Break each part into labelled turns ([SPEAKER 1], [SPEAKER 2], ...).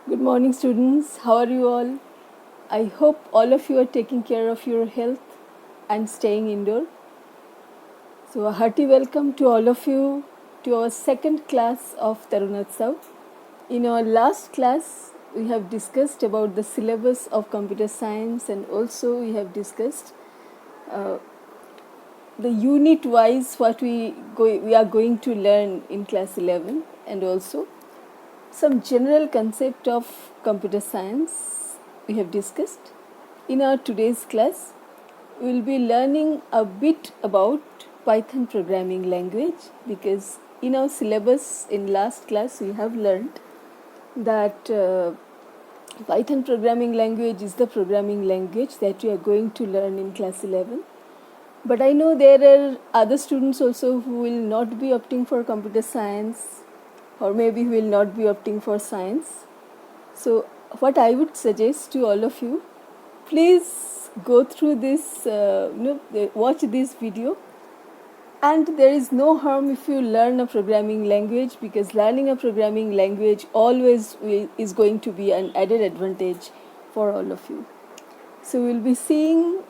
[SPEAKER 1] Good morning, students. How are you all? I hope all of you are taking care of your health and staying indoor. So, a hearty welcome to all of you to our second class of Tarunotsav. In our last class, we have discussed about the syllabus of computer science, and also we have discussed the unit wise what we are going to learn in class 11, and also some general concept of computer science we have discussed. In our today's class, we will be learning a bit about Python programming language, because in our syllabus in last class we have learned that Python programming language is the programming language that we are going to learn in class 11. But I know there are other students also who will not be opting for computer science, or maybe who will not be opting for science. So, what I would suggest to all of you, please go through this, watch this video. And there is no harm if you learn a programming language, because learning a programming language always is going to be an added advantage for all of you. So we'll be seeing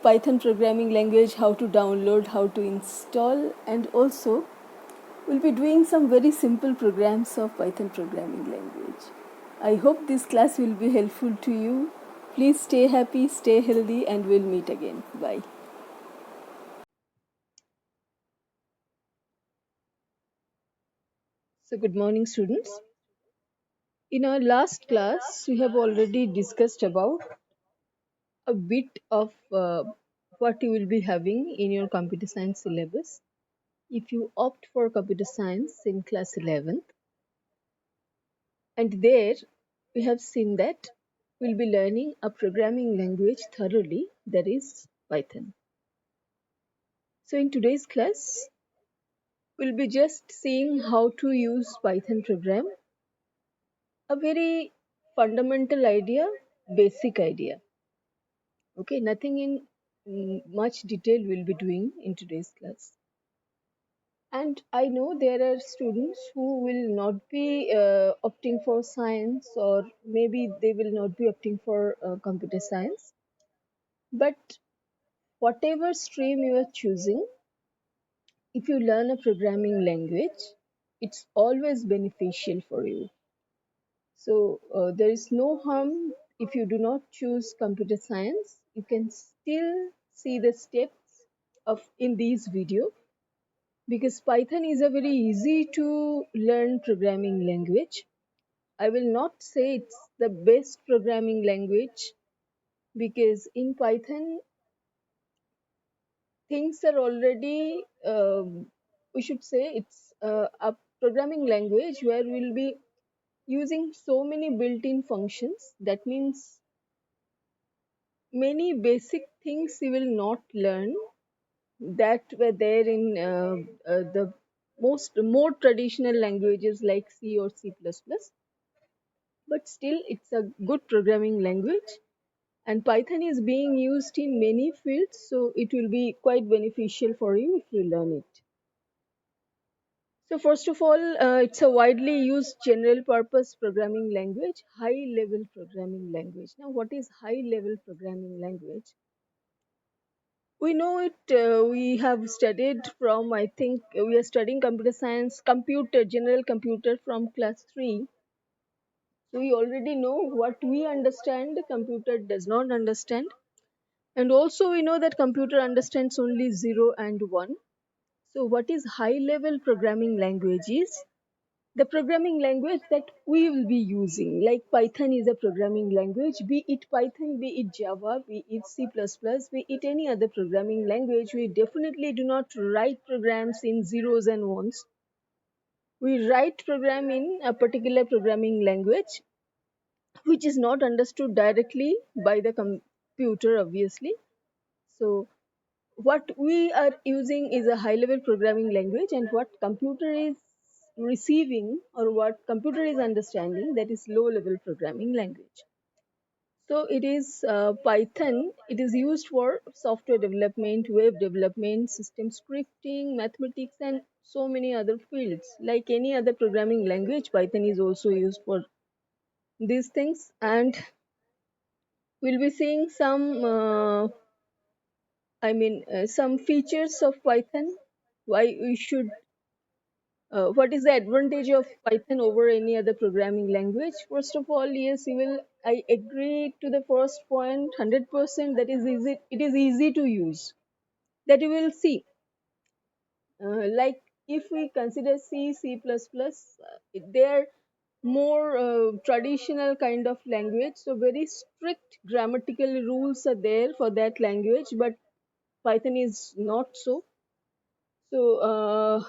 [SPEAKER 1] Python programming language, how to download, how to install, and also we'll be doing some very simple programs of Python programming language. I hope this class will be helpful to you. Please stay happy, stay healthy, and we'll meet again. Bye. So good morning, students. In our last class, we have already discussed about a bit of what you will be having in your computer science syllabus if you opt for computer science in class 11th. And there we have seen that we'll be learning a programming language thoroughly, that is Python. So in today's class, we'll be just seeing how to use Python program, a very fundamental idea, basic idea. Okay, nothing in much detail we'll be doing in today's class. And I know there are students who will not be opting for science, or maybe they will not be opting for computer science. But whatever stream you are choosing, if you learn a programming language, it's always beneficial for you. So there is no harm if you do not choose computer science. You can still see the steps of in these video, because Python is a very easy to learn programming language. I will not say it's the best programming language, because in Python things are already, we should say it's a programming language where we'll be using so many built-in functions. That means many basic things you will not learn that were there in the more traditional languages like C or C++. But still, it's a good programming language, and Python is being used in many fields, so it will be quite beneficial for you if you learn it. So first of all, it's a widely used general purpose programming language, high level programming language. Now, what is high level programming language? We know it, we have studied from, I think we are studying computer science, general computer from class 3. So we already know what we understand, the computer does not understand. And also we know that computer understands only 0 and 1. So what is high level programming language is the programming language that we will be using. Like Python is a programming language, be it Python, be it Java, be it C++, be it any other programming language. We definitely do not write programs in zeros and ones. We write program in a particular programming language which is not understood directly by the computer, obviously. So what we are using is a high level programming language, and what computer is receiving or what computer is understanding, that is low level programming language. So it is Python. It is used for software development, web development, system scripting, mathematics, and so many other fields. Like any other programming language, Python is also used for these things, and we'll be seeing some some features of Python, why we should what is the advantage of Python over any other programming language. First of all, yes, you will, I agree to the first point 100%, that is easy, it is easy to use, that you will see. Like if we consider C++, they're more traditional kind of language, so very strict grammatical rules are there for that language, but Python is not so. So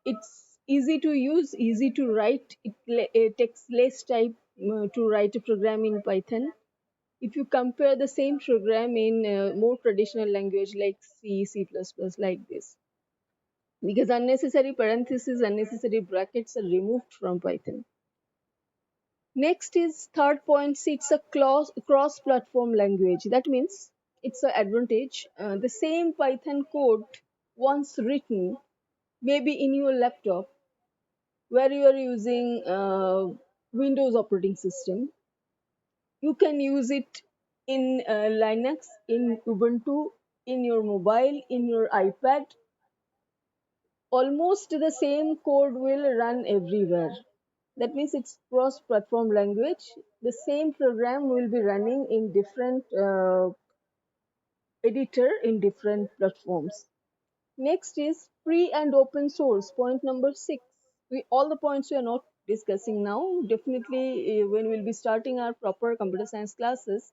[SPEAKER 1] it's easy to use, easy to write. It takes less time to write a program in Python. If you compare the same program in more traditional language like C++, like this, because unnecessary parentheses, unnecessary brackets are removed from Python. Next is third point. See, it's a cross-platform language. That means it's an advantage. The same Python code once written, maybe in your laptop, where you are using Windows operating system, you can use it in Linux, in Ubuntu, in your mobile, in your iPad. Almost the same code will run everywhere. That means it's cross-platform language. The same program will be running in different editor in different platforms. Next is free and open source. Point number 6. All the points we are not discussing now. Definitely, when we'll be starting our proper computer science classes,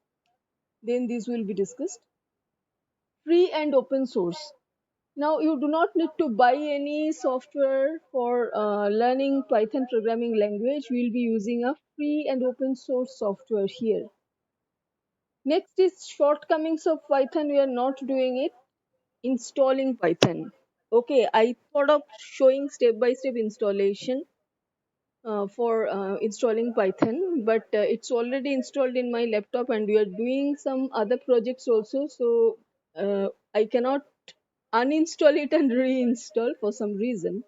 [SPEAKER 1] then these will be discussed. Free and open source. Now, you do not need to buy any software for learning Python programming language. We'll be using a free and open source software here. Next is shortcomings of Python. We are not doing it. Installing Python. Okay, I thought of showing step by step installation for installing Python, but it's already installed in my laptop, and we are doing some other projects also. So I cannot uninstall it and reinstall for some reason.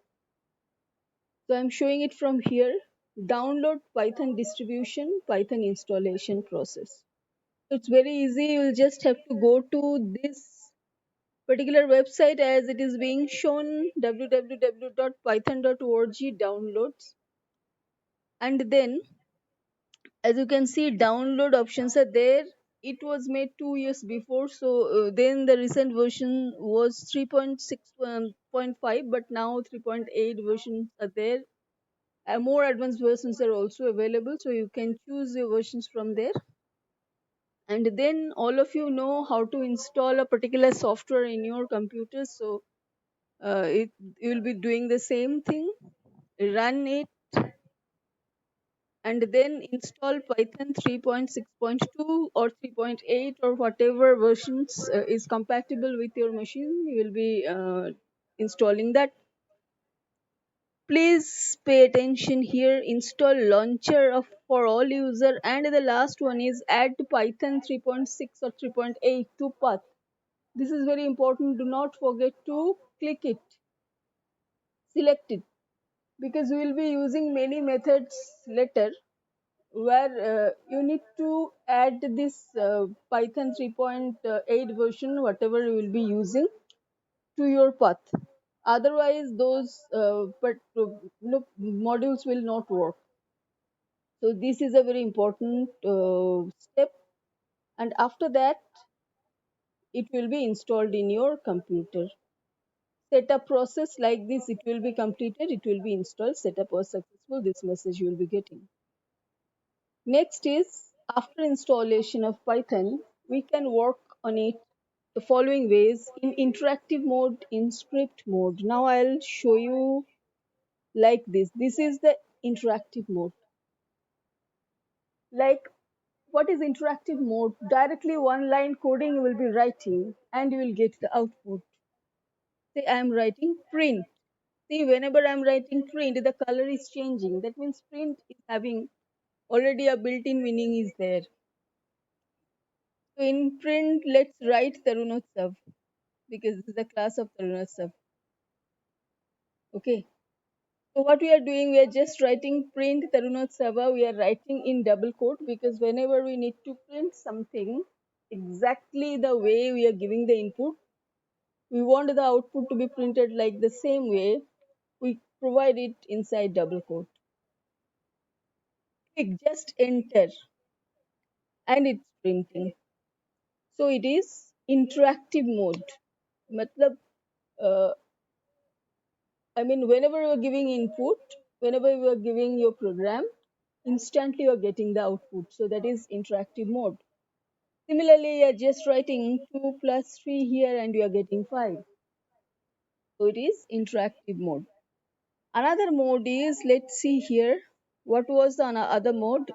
[SPEAKER 1] So I'm showing it from here. Download Python distribution, Python installation process. It's very easy. You'll just have to go to this particular website as it is being shown, www.python.org downloads, and then as you can see, download options are there. It was made 2 years before, so then the recent version was 3.6.5, but now 3.8 versions are there. More advanced versions are also available, so you can choose your versions from there. And then all of you know how to install a particular software in your computer, so you will be doing the same thing. Run it and then install Python 3.6.2 or 3.8 or whatever versions is compatible with your machine. You will be installing that. Please pay attention here. Install launcher for all user, and the last one is add Python 3.6 or 3.8 to path. This is very important. Do not forget to click it, select it, because we will be using many methods later where you need to add this Python 3.8 version, whatever you will be using, to your path. Otherwise, those modules will not work. So this is a very important step. And after that, it will be installed in your computer. Setup process like this, it will be completed, it will be installed, setup was successful, this message you will be getting. Next is, after installation of Python, we can work on it the following ways: in interactive mode, in script mode. Now I'll show you like this. This is the interactive mode. Like, what is interactive mode? Directly one line coding you will be writing and you will get the output. Say I am writing print. See, whenever I'm writing print, the color is changing. That means print is having already a built-in meaning is there. So in print, let's write Tarunotsav, because this is the class of Tarunotsav. Okay. So what we are doing, we are just writing print Tarunotsava. We are writing in double quote because whenever we need to print something exactly the way we are giving the input, we want the output to be printed like the same way. We provide it inside double quote. Click just enter and it's printing. So it is interactive mode. Matlab, uh, I mean, whenever you are giving input, whenever you are giving your program, instantly you are getting the output. So that is interactive mode. Similarly, you are just writing 2 plus 3 here and you are getting 5. So it is interactive mode. Another mode is, let's see here, what was the other mode?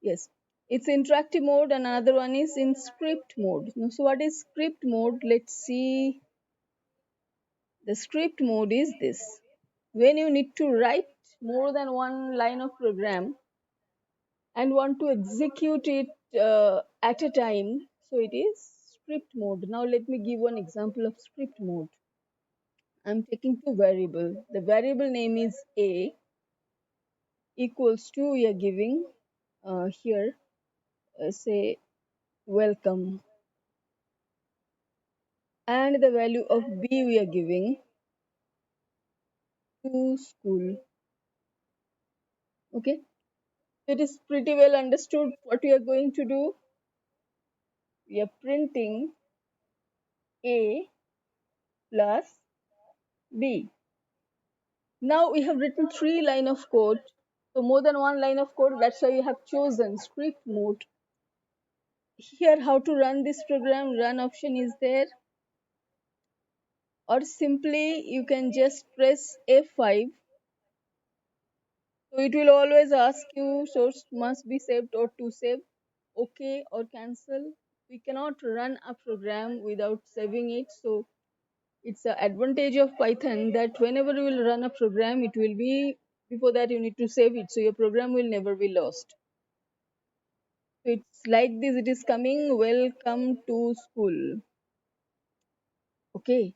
[SPEAKER 1] Yes, it's interactive mode and another one is in script mode. So what is script mode? Let's see. The script mode is this. When you need to write more than one line of program and want to execute it at a time, so it is script mode. Now let me give one example of script mode. I'm taking two variable. The variable name is a equals to, we are giving here, say welcome, and the value of b we are giving to school. Okay, it is pretty well understood what we are going to do. We are printing a plus b. Now we have written three line of code, so more than one line of code. That's why we have chosen script mode. Here, how to run this program? Run option is there, or simply you can just press F5. So it will always ask you source must be saved or to save, okay or cancel. We cannot run a program without saving it. So it's an advantage of Python that whenever you will run a program, it will be, before that you need to save it. So your program will never be lost. So it's like this, it is coming welcome to school. Okay.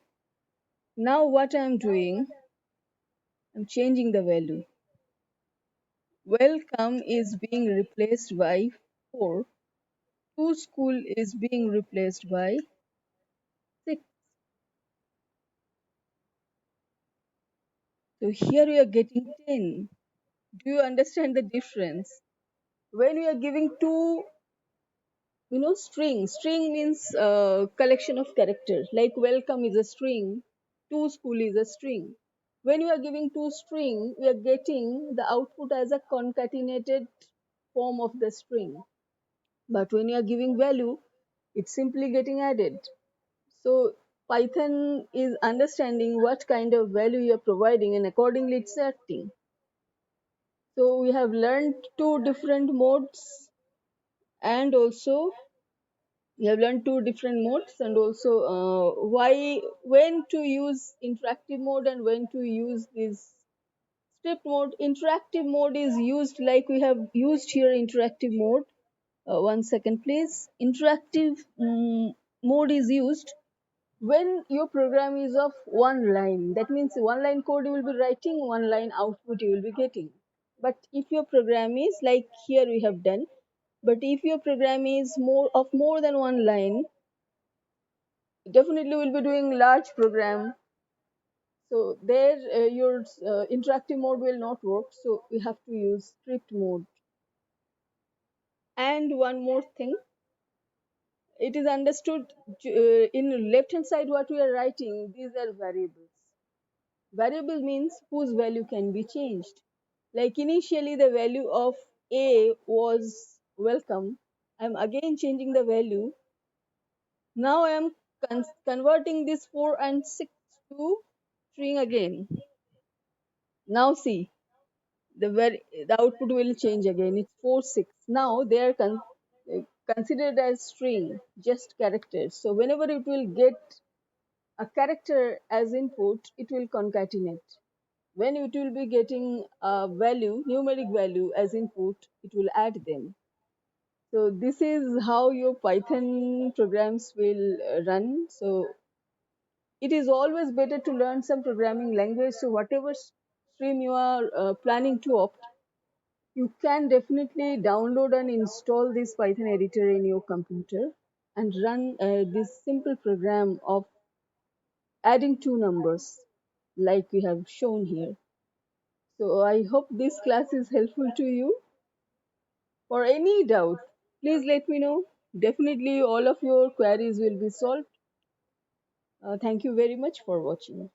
[SPEAKER 1] Now what I'm doing, I'm changing the value. Welcome is being replaced by 4. To school is being replaced by 6. So here we are getting 10. Do you understand the difference? When we are giving two, string means collection of characters. Like welcome is a string, to school is a string. When we are giving two string, we are getting the output as a concatenated form of the string. But when you are giving value, it's simply getting added. So Python is understanding what kind of value you are providing and accordingly it's acting. So we have learned two different modes, and also we have learned two different modes, and also why, when to use interactive mode and when to use this script mode. Interactive mode is used like we have used here interactive mode. One second please. Interactive mode is used when your program is of one line. That means one line code you will be writing, one line output you will be getting. But if your program is like here we have done, but if your program is more than one line, definitely we'll be doing large program. So there your interactive mode will not work. So we have to use script mode. And one more thing, it is understood in left hand side what we are writing. These are variables. Variable means whose value can be changed. Like initially the value of a was welcome. I'm again changing the value. Now I am converting this 4 and 6 to string again. Now see, the output will change again. It's 4 6. Now they are considered as string, just characters. So whenever it will get a character as input, it will concatenate. When it will be getting a value, numeric value as input, it will add them. So this is how your Python programs will run. So it is always better to learn some programming language. So whatever stream you are planning to opt, you can definitely download and install this Python editor in your computer and run this simple program of adding two numbers like we have shown here. So I hope this class is helpful to you. For any doubt, please let me know. Definitely all of your queries will be solved. Thank you very much for watching.